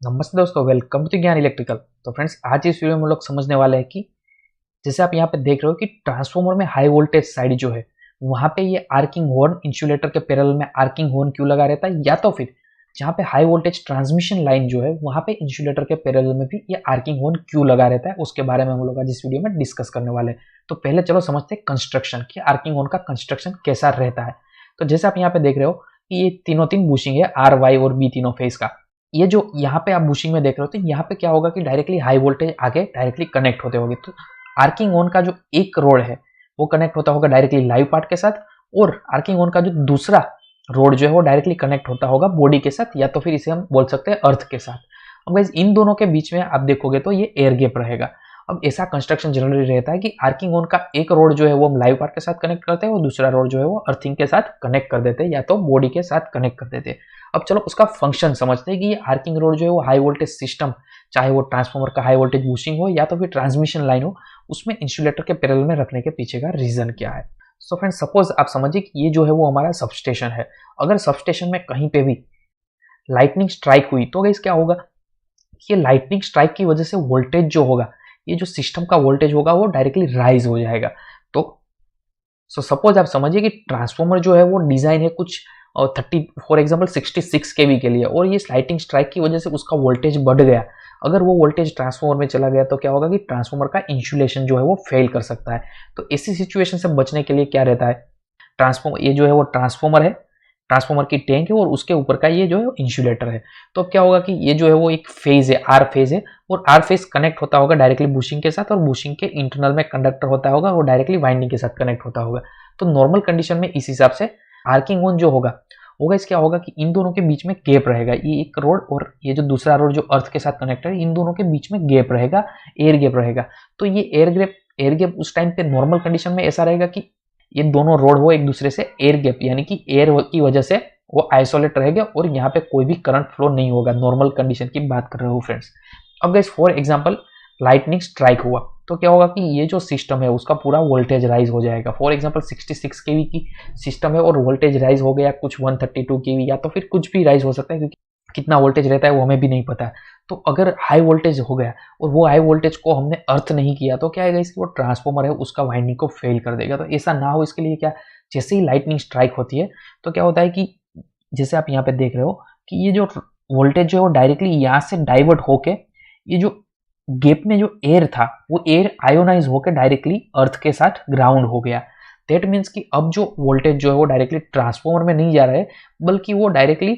नमस्ते दोस्तों, welcome to ज्ञान इलेक्ट्रिकल। तो फ्रेंड्स, आज इस वीडियो में हम लोग समझने वाले हैं कि जैसे आप यहाँ पे देख रहे हो कि ट्रांसफार्मर में हाई वोल्टेज साइड जो है वहाँ पे ये आर्किंग हॉर्न इंसुलेटर के पैरेलल में आर्किंग हॉर्न क्यों लगा रहता है, या तो फिर जहाँ पे हाई वोल्टेज ट्रांसमिशन लाइन जो है वहाँ पे इंसुलेटर के पैरेलल में भी ये आर्किंग हॉर्न क्यों लगा रहता है, उसके बारे में हम लोग आज इस वीडियो में डिस्कस करने वाले हैं। तो पहले चलो समझते हैं कंस्ट्रक्शन कि आर्किंग हॉर्न का कंस्ट्रक्शन कैसा रहता है। तो जैसे आप यहाँ पे देख रहे हो कि ये तीन बुशिंग है, आर वाई और बी तीनों फेज का। ये जो यहाँ पे आप बुशिंग में देख रहे हो तो यहाँ पे क्या होगा कि डायरेक्टली हाई वोल्टेज आगे डायरेक्टली कनेक्ट होते होंगे। तो आर्किंग ऑन का जो एक रोड है वो कनेक्ट होता होगा डायरेक्टली लाइव पार्ट के साथ, और आर्किंग ऑन का जो दूसरा रोड जो है वो डायरेक्टली कनेक्ट होता होगा बॉडी के साथ, या तो फिर इसे हम बोल सकते हैं अर्थ के साथ। अब गाइस, इन दोनों के बीच में आप देखोगे तो ये एयर गैप रहेगा। अब ऐसा कंस्ट्रक्शन जनरली रहता है कि आर्किंग ऑन का एक रोड जो है वो हम लाइव पार्ट के साथ कनेक्ट करते हैं और दूसरा रोड जो है वो अर्थिंग के साथ कनेक्ट कर देते हैं, या तो बॉडी के साथ कनेक्ट कर देते हैं। अब चलो उसका फंक्शन समझते हैं कि ये आर्किंग रोड जो है वो हाई वोल्टेज सिस्टम, चाहे वो ट्रांसफार्मर का हाई वोल्टेज बूस्टिंग हो या तो फिर ट्रांसमिशन लाइन हो, उसमें इंसुलेटर के पैरेलल में रखने के पीछे का रीजन क्या है। सो फ्रेंड्स, सपोज आप समझिए कि ये जो है वो हमारा सबस्टेशन है। अगर सबस्टेशन में कहीं पे भी लाइटनिंग स्ट्राइक हुई तो गाइस क्या होगा, ये लाइटनिंग स्ट्राइक की वजह से वोल्टेज जो होगा, ये जो सिस्टम का वोल्टेज होगा वो डायरेक्टली राइज हो जाएगा। तो सपोज आप समझिए कि ट्रांसफार्मर जो है वो डिजाइन है कुछ 30 फॉर एग्जांपल 66 केवी के लिए, और ये लाइटिंग स्ट्राइक की वजह से उसका वोल्टेज बढ़ गया। अगर वो वोल्टेज ट्रांसफार्मर में चला गया तो क्या होगा कि ट्रांसफार्मर का इंसुलेशन जो है वो फेल कर सकता है। तो ऐसी सिचुएशन से बचने के लिए क्या रहता है, ट्रांसफार्मर, ये जो है वो ट्रांसफार्मर है, ट्रांसफार्मर की टैंक है और उसके ऊपर का ये जो है इंसुलेटर है। तो अब क्या होगा कि ये जो है वो एक फेज है, आर फेज है, और आर फेज कनेक्ट होता होगा डायरेक्टली बुशिंग के साथ, और बुशिंग के इंटरनल में कंडक्टर होता होगा और डायरेक्टली वाइंडिंग के साथ कनेक्ट होता होगा। तो नॉर्मल कंडीशन में इस हिसाब से आर्किंग ऑन जो होगा इस क्या होगा कि इन दोनों के बीच में गैप रहेगा। ये एक रोड और ये जो दूसरा रोड जो अर्थ के साथ कनेक्ट है, इन दोनों के बीच में गैप रहेगा, एयर गैप रहेगा। तो ये एयर गैप उस टाइम पे नॉर्मल कंडीशन में ऐसा रहेगा कि ये दोनों रोड हो एक दूसरे से एयर गैप, यानी कि एयर की वजह से वो आइसोलेट रहेगा और यहाँ पे कोई भी करंट फ्लो नहीं होगा। नॉर्मल कंडीशन की बात कर रहे हो फ्रेंड्स। अब guys, for example lightning strike हुआ तो क्या होगा कि ये जो सिस्टम है उसका पूरा वोल्टेज राइज हो जाएगा। फॉर एग्जांपल 66 केवी की सिस्टम है और वोल्टेज राइज हो गया कुछ 132 केवी, या तो फिर कुछ भी राइज हो सकता है, क्योंकि कितना वोल्टेज रहता है वो हमें भी नहीं पता। तो अगर हाई वोल्टेज हो गया और वो हाई वोल्टेज को हमने अर्थ नहीं किया तो क्या है कि वो ट्रांसफार्मर है उसका वाइंडिंग को फेल कर देगा। तो ऐसा ना हो इसके लिए क्या, जैसे ही लाइटनिंग स्ट्राइक होती है तो क्या होता है कि जैसे आप यहाँ पे देख रहे हो कि ये जो वोल्टेज जो है वो डायरेक्टली यहाँ से डाइवर्ट होके ये जो गैप में जो एयर था वो एयर आयोनाइज होकर डायरेक्टली अर्थ के साथ ग्राउंड हो गया। दैट मीन्स कि अब जो वोल्टेज जो है वो डायरेक्टली ट्रांसफार्मर में नहीं जा रहा है, बल्कि वो डायरेक्टली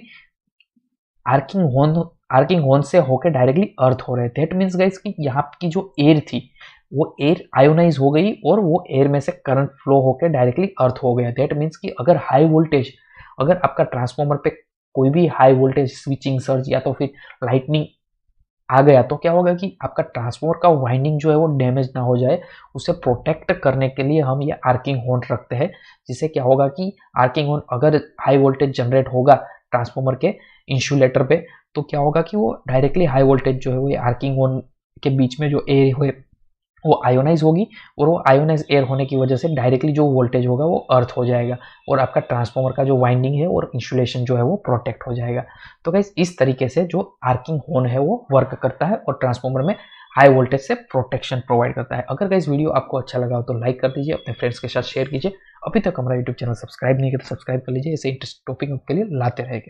आर्किंग हॉर्न से होकर डायरेक्टली अर्थ हो रहे हैं। दैट मीन्स गाइस कि यहाँ की जो एयर थी वो एयर आयोनाइज हो गई और वो एयर में से करंट फ्लो होकर डायरेक्टली अर्थ हो गया। दैट मीन्स कि अगर हाई वोल्टेज, अगर आपका ट्रांसफार्मर पे कोई भी हाई वोल्टेज स्विचिंग सर्ज या तो फिर लाइटनिंग आ गया तो क्या होगा कि आपका ट्रांसफार्मर का वाइंडिंग जो है वो डैमेज ना हो जाए, उसे प्रोटेक्ट करने के लिए हम ये आर्किंग हॉर्न रखते हैं। जिससे क्या होगा कि आर्किंग हॉर्न अगर हाई वोल्टेज जनरेट होगा ट्रांसफार्मर के इंसुलेटर पे तो क्या होगा कि वो डायरेक्टली हाई वोल्टेज जो है वो ये आर्किंग हॉर्न के बीच में जो एयर है वो आयोनाइज होगी, और वो आयोनाइज एयर होने की वजह से डायरेक्टली जो वोल्टेज होगा वो अर्थ हो जाएगा और आपका ट्रांसफार्मर का जो वाइंडिंग है और इंसुलेशन जो है वो प्रोटेक्ट हो जाएगा। तो गाइस, इस तरीके से जो आर्किंग हॉर्न है वो वर्क करता है और ट्रांसफार्मर में हाई वोल्टेज से प्रोटेक्शन प्रोवाइड करता है। अगर गाइस वीडियो आपको अच्छा लगा हो तो लाइक कर दीजिए, अपने फ्रेंड्स के साथ शेयर कीजिए। अभी तक हमारा यूट्यूब चैनल सब्सक्राइब नहीं किया तो सब्सक्राइब कर लीजिए, ऐसे इंटरेस्टिंग टॉपिक आपके लिए लाते रहेंगे।